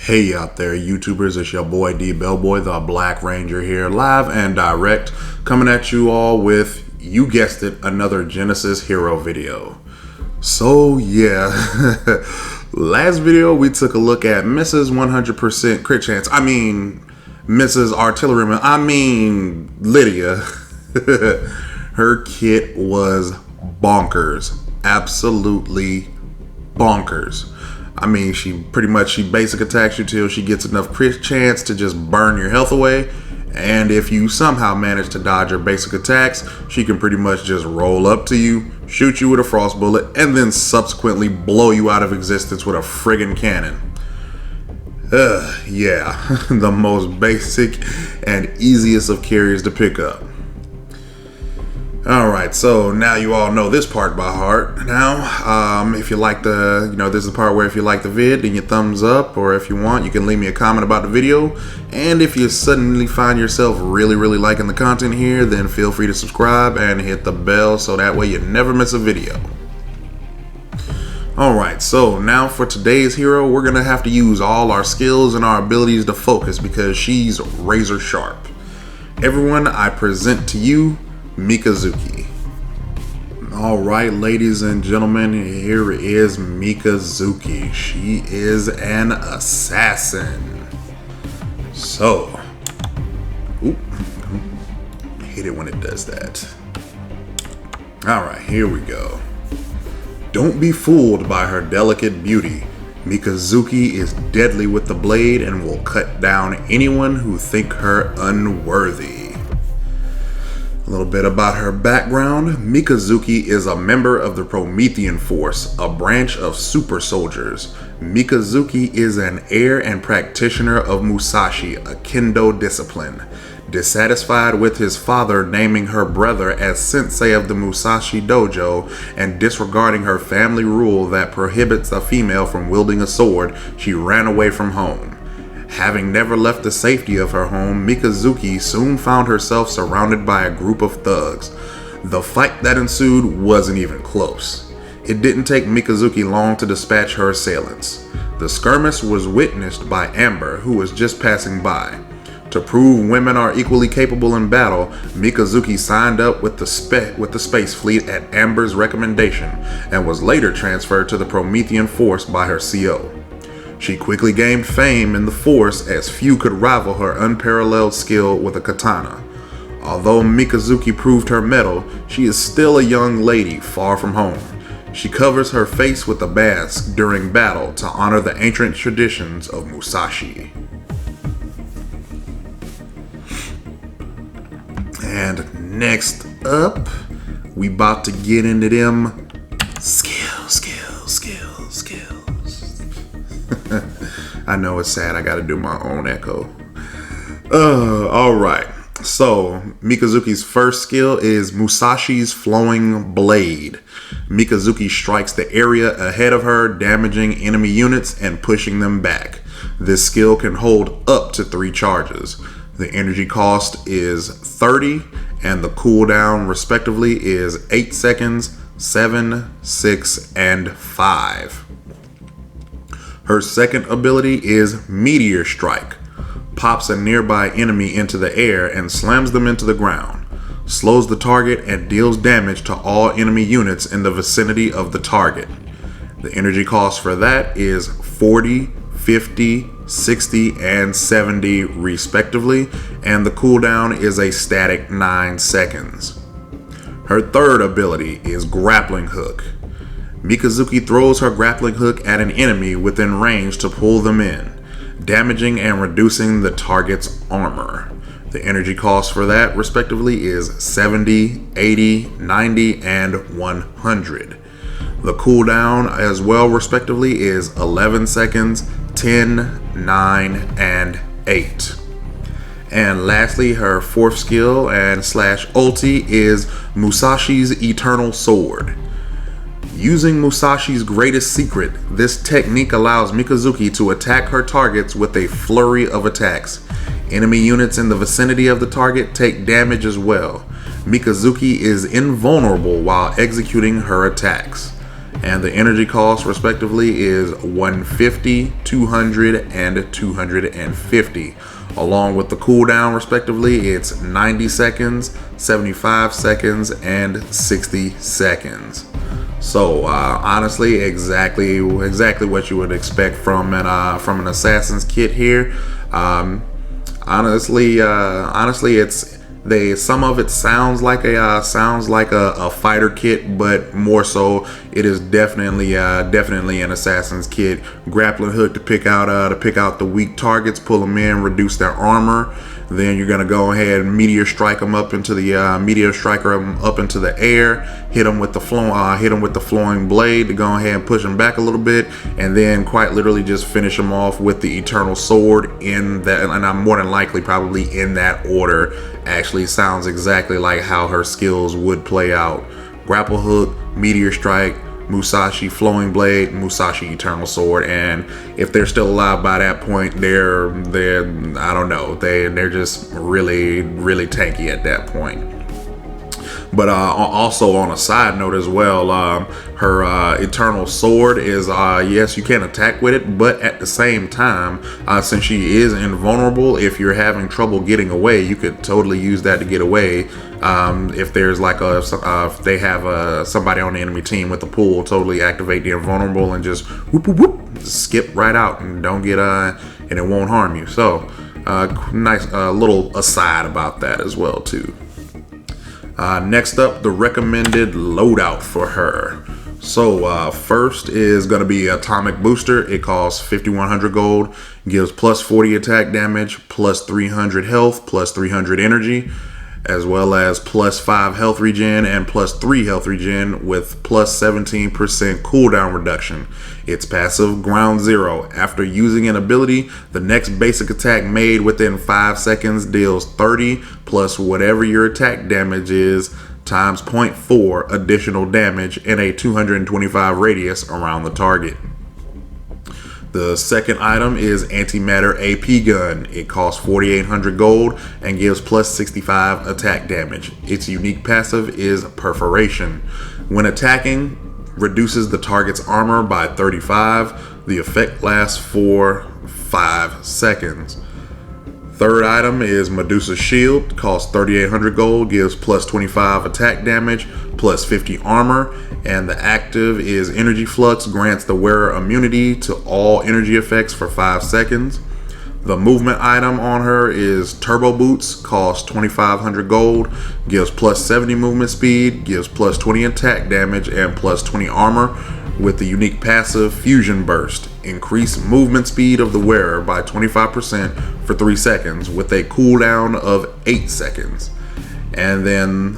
Hey out there, YouTubers, it's your boy D Bellboy, the Black Ranger here, live and direct, coming at you all with, you guessed it, another Genesis Hero video. So yeah, last video we took a look at Mrs. 100% crit chance, Mrs. Artilleryman, Lydia. Her kit was bonkers, absolutely bonkers. She basic attacks you till she gets enough crit chance to just burn your health away. And if you somehow manage to dodge her basic attacks, she can pretty much just roll up to you, shoot you with a frost bullet, and then subsequently blow you out of existence with a friggin' cannon. Yeah, the most basic and easiest of carriers to pick up. Alright, so now you all know this part by heart. Now, if you like this is the part where if you like the vid, then you thumbs up, or if you want, you can leave me a comment about the video. And if you suddenly find yourself really liking the content here, then feel free to subscribe and hit the bell so that way you never miss a video. Alright, so now for today's hero, we're gonna have to use all our skills and our abilities to focus because she's razor sharp. Everyone, I present to you Mikazuki. Alright, ladies and gentlemen, here is Mikazuki. She is an assassin. So, I hate it when it does that. Alright, here we go. Don't be fooled by her delicate beauty. Mikazuki is deadly with the blade and will cut down anyone who think her unworthy. A little bit about her background. Mikazuki is a member of the Promethean Force, a branch of super soldiers. Mikazuki is an heir and practitioner of Musashi, a kendo discipline. Dissatisfied with his father naming her brother as sensei of the Musashi dojo and disregarding her family rule that prohibits a female from wielding a sword, she ran away from home. Having never left the safety of her home, Mikazuki soon found herself surrounded by a group of thugs. The fight that ensued wasn't even close. It didn't take Mikazuki long to dispatch her assailants. The skirmish was witnessed by Amber, who was just passing by. To prove women are equally capable in battle, Mikazuki signed up with the Space Fleet at Amber's recommendation and was later transferred to the Promethean Force by her CO. She quickly gained fame in the Force as few could rival her unparalleled skill with a katana. Although Mikazuki proved her mettle, she is still a young lady far from home. She covers her face with a mask during battle to honor the ancient traditions of Musashi. And next up, we about to get into them skills. I know it's sad, I gotta do my own echo. Alright, so Mikazuki's first skill is Musashi's Flowing Blade. Mikazuki strikes the area ahead of her, damaging enemy units and pushing them back. This skill can hold up to 3 charges. The energy cost is 30 and the cooldown respectively is 8 seconds, 7, 6, and 5. Her second ability is Meteor Strike. Pops a nearby enemy into the air and slams them into the ground. Slows the target and deals damage to all enemy units in the vicinity of the target. The energy cost for that is 40, 50, 60, and 70 respectively, and the cooldown is a static 9 seconds. Her third ability is Grappling Hook. Mikazuki throws her grappling hook at an enemy within range to pull them in, damaging and reducing the target's armor. The energy cost for that respectively is 70, 80, 90, and 100. The cooldown as well respectively is 11 seconds, 10, 9, and 8. And lastly, her fourth skill and slash ulti is Musashi's Eternal Sword. Using Musashi's greatest secret, this technique allows Mikazuki to attack her targets with a flurry of attacks. Enemy units in the vicinity of the target take damage as well. Mikazuki is invulnerable while executing her attacks. and the energy cost respectively is 150, 200, and 250. Along with the cooldown respectively, it's 90 seconds, 75 seconds, and 60 seconds. So honestly, exactly what you would expect from an assassin's kit here. Honestly, it's some of it sounds like a fighter kit, but more so it is definitely an assassin's kit. Grappling hook to pick out the weak targets, pull them in, reduce their armor. Then you're gonna go ahead and meteor strike them up into the air. Hit them with the flowing blade to go ahead and push them back a little bit, and then quite literally just finish them off with the eternal sword in that. And I'm more than likely probably in that order. Actually, sounds exactly like how her skills would play out: grapple hook, meteor strike, Musashi flowing blade, Musashi eternal sword. And if they're still alive by that point, they're I don't know, they're just really tanky at that point. But also on a side note as well, her eternal sword is yes, you can attack with it, but at the same time, since she is invulnerable, if you're having trouble getting away, you could totally use that to get away. If there's like if they have somebody on the enemy team with a pool, totally activate the invulnerable and just just skip right out and don't get and it won't harm you. So nice little aside about that as well too. Next up, the recommended loadout for her. So first is going to be Atomic Booster. It costs 5,100 gold, gives plus 40 attack damage, plus 300 health, plus 300 energy, as well as plus 5 health regen and plus 3 health regen with plus 17% cooldown reduction. Its passive, Ground Zero. After using an ability, the next basic attack made within 5 seconds deals 30 plus whatever your attack damage is times 0.4 additional damage in a 225 radius around the target. The second item is Antimatter AP Gun. It costs 4,800 gold and gives plus 65 attack damage. Its unique passive is Perforation. When attacking, reduces the target's armor by 35. The effect lasts for 5 seconds. Third item is Medusa's Shield. Costs 3,800 gold, gives plus 25 attack damage, plus 50 armor, and the active is Energy Flux, grants the wearer immunity to all energy effects for 5 seconds. The movement item on her is Turbo Boots. Costs 2,500 gold, gives plus 70 movement speed, gives plus 20 attack damage, and plus 20 armor, with the unique passive Fusion Burst. Increase movement speed of the wearer by 25% for 3 seconds with a cooldown of 8 seconds. And then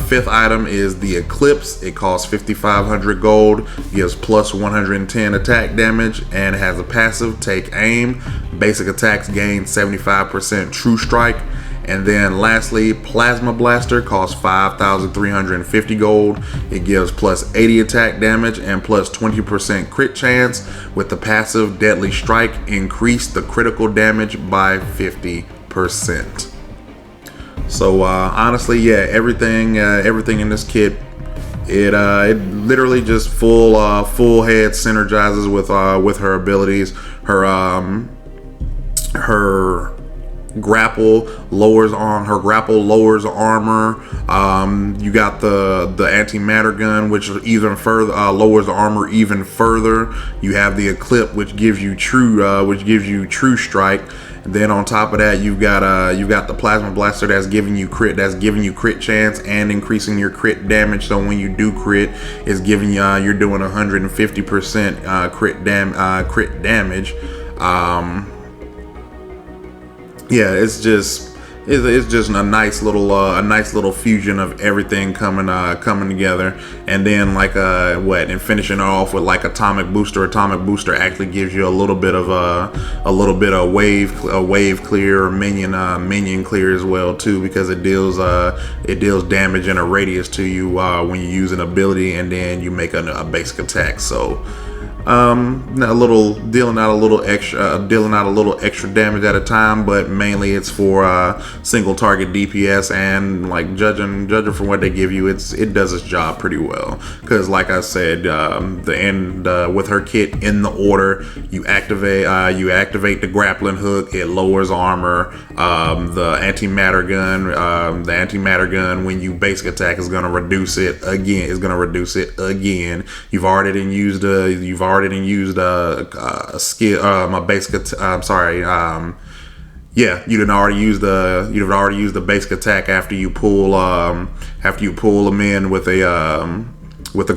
fifth item is the Eclipse. It costs 5,500 gold, gives plus 110 attack damage, and has a passive Take Aim. Basic attacks gain 75% True Strike. And then lastly, Plasma Blaster costs 5,350 gold. It gives plus 80 attack damage and plus 20% crit chance. With the passive Deadly Strike, increase the critical damage by 50%. So honestly, yeah, everything in this kit, it literally just full head synergizes with her abilities. Her grapple lowers armor. You got the antimatter gun, which even further lowers the armor even further. You have the Eclipse, which gives you true strike. And then on top of that, you've got the Plasma Blaster that's giving you crit chance and increasing your crit damage. So when you do crit, it's giving you're doing 150% crit damage. Yeah, it's just a nice little fusion of everything coming together. And then and finishing off with like Atomic Booster. Atomic Booster actually gives you a little bit of wave clear or minion clear as well too, because it deals damage in a radius to you when you use an ability and then you make a basic attack. So dealing out a little extra damage at a time, but mainly it's for single target DPS, and like judging from what they give you, it does its job pretty well. Because like I said, with her kit in the order, you activate the grappling hook, it lowers armor. The antimatter gun, when you basic attack, is gonna reduce it again. You've already used a skill, a basic. I'm sorry. Yeah, you'd already used the basic attack after you pull them in with a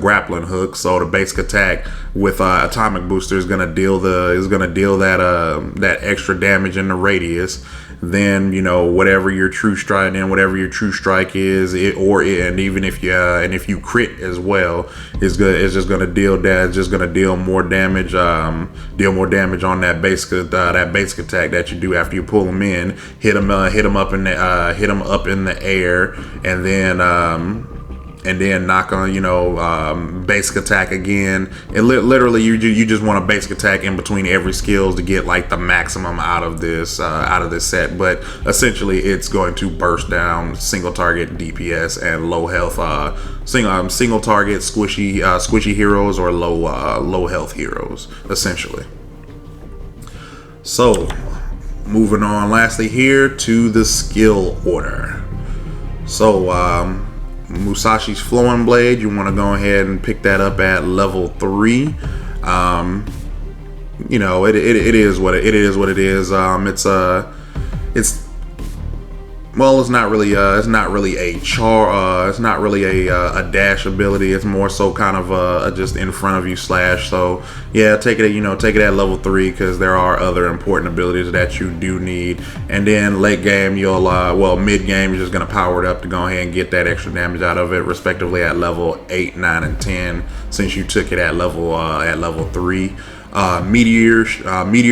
grappling hook. So the basic attack with atomic booster is gonna deal that extra damage in the radius. Then whatever your true strike is, if you crit as well, it's just gonna deal more damage on that basic attack that you do after you pull them in, hit them up in the air, and then knock on basic attack again. And literally you just want a basic attack in between every skills to get like the maximum out of this set. But essentially it's going to burst down single target DPS and low health single target squishy heroes or low health heroes, essentially. So moving on lastly here to the skill order. So Musashi's Flowing Blade, you want to go ahead and pick that up at level 3. It is what it is. It's not really a dash ability. It's more so kind of a just in front of you slash. So yeah, take it at level 3, because there are other important abilities that you do need. And then late game, mid game, you're just gonna power it up to go ahead and get that extra damage out of it, respectively at level 8, 9, and 10. Since you took it at level 3. Meteor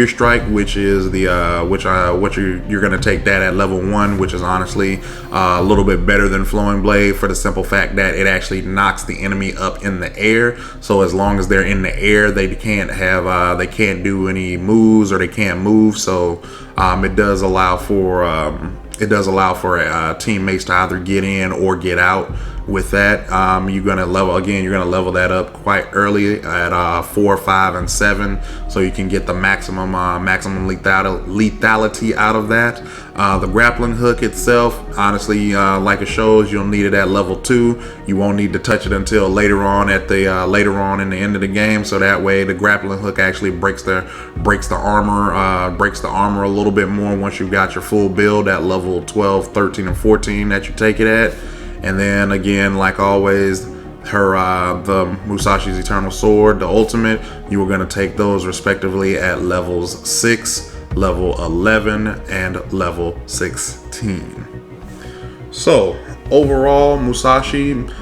Strike, which is you're gonna take that at level 1, which is honestly a little bit better than Flowing Blade, for the simple fact that it actually knocks the enemy up in the air. So as long as they're in the air, they can't do any moves, or they can't move. So it does allow for teammates to either get in or get out. With that, you're gonna level that up quite early at 4, 5, and 7, so you can get the maximum lethality out of that. The grappling hook itself, honestly, like it shows, you'll need it at level 2. You won't need to touch it until later on in the end of the game. So that way, the grappling hook actually breaks the armor a little bit more once you've got your full build at level 12, 13, and 14 that you take it at. And then again, like always, the Musashi's Eternal Sword, the ultimate, you are going to take those respectively at levels 6, level 11, and level 16. So overall, Musashi, really,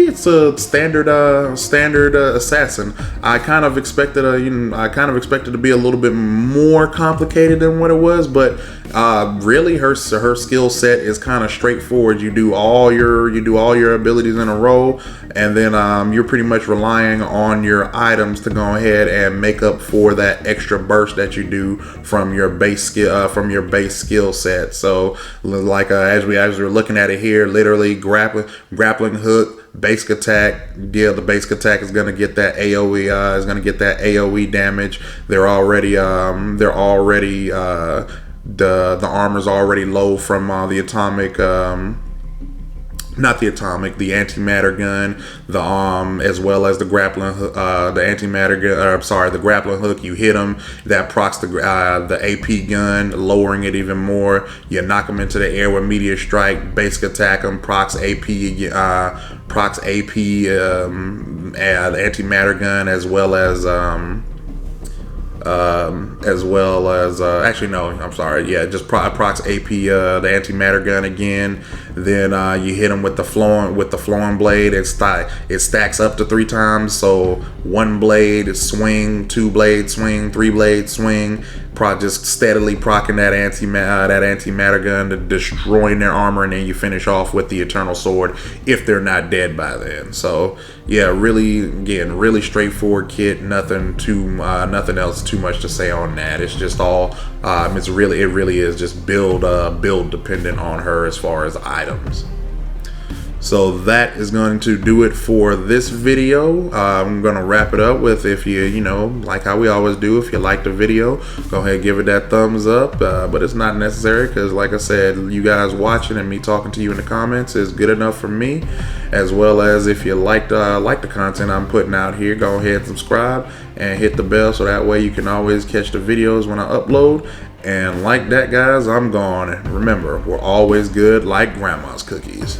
it's a standard assassin. I kind of expected to be a little bit more complicated than what it was, but really her skill set is kind of straightforward. You do all your abilities in a row, and then you're pretty much relying on your items to go ahead and make up for that extra burst that you do from your base skill set. So like as we're looking at it here, literally grappling hook, basic attack. Yeah, the basic attack is gonna get that AOE damage. The armor's already low from the antimatter gun, as well as the grappling hook, the grappling hook. You hit them, that procs the AP gun, lowering it even more. You knock them into the air with Meteor Strike, basic attack them, procs AP, the antimatter gun, as well as actually no, I'm sorry, yeah, just procs AP, the antimatter gun again. Then you hit them with the flowing blade. It stacks up to 3 times. So 1 blade swing, 2 blade swing, 3 blade swing. Just steadily procking that antimatter gun to destroying their armor, and then you finish off with the Eternal Sword if they're not dead by then. So yeah, really straightforward kit. Nothing else too much to say on that. It's just all it really is just build dependent on her as far as items. So that is going to do it for this video. I'm going to wrap it up with, if you like how we always do, if you like the video, go ahead and give it that thumbs up. But it's not necessary, because like I said, you guys watching and me talking to you in the comments is good enough for me. As well as, if you like the content I'm putting out here, go ahead and subscribe and hit the bell, so that way you can always catch the videos when I upload. And like that, guys, I'm gone. Remember, we're always good like grandma's cookies.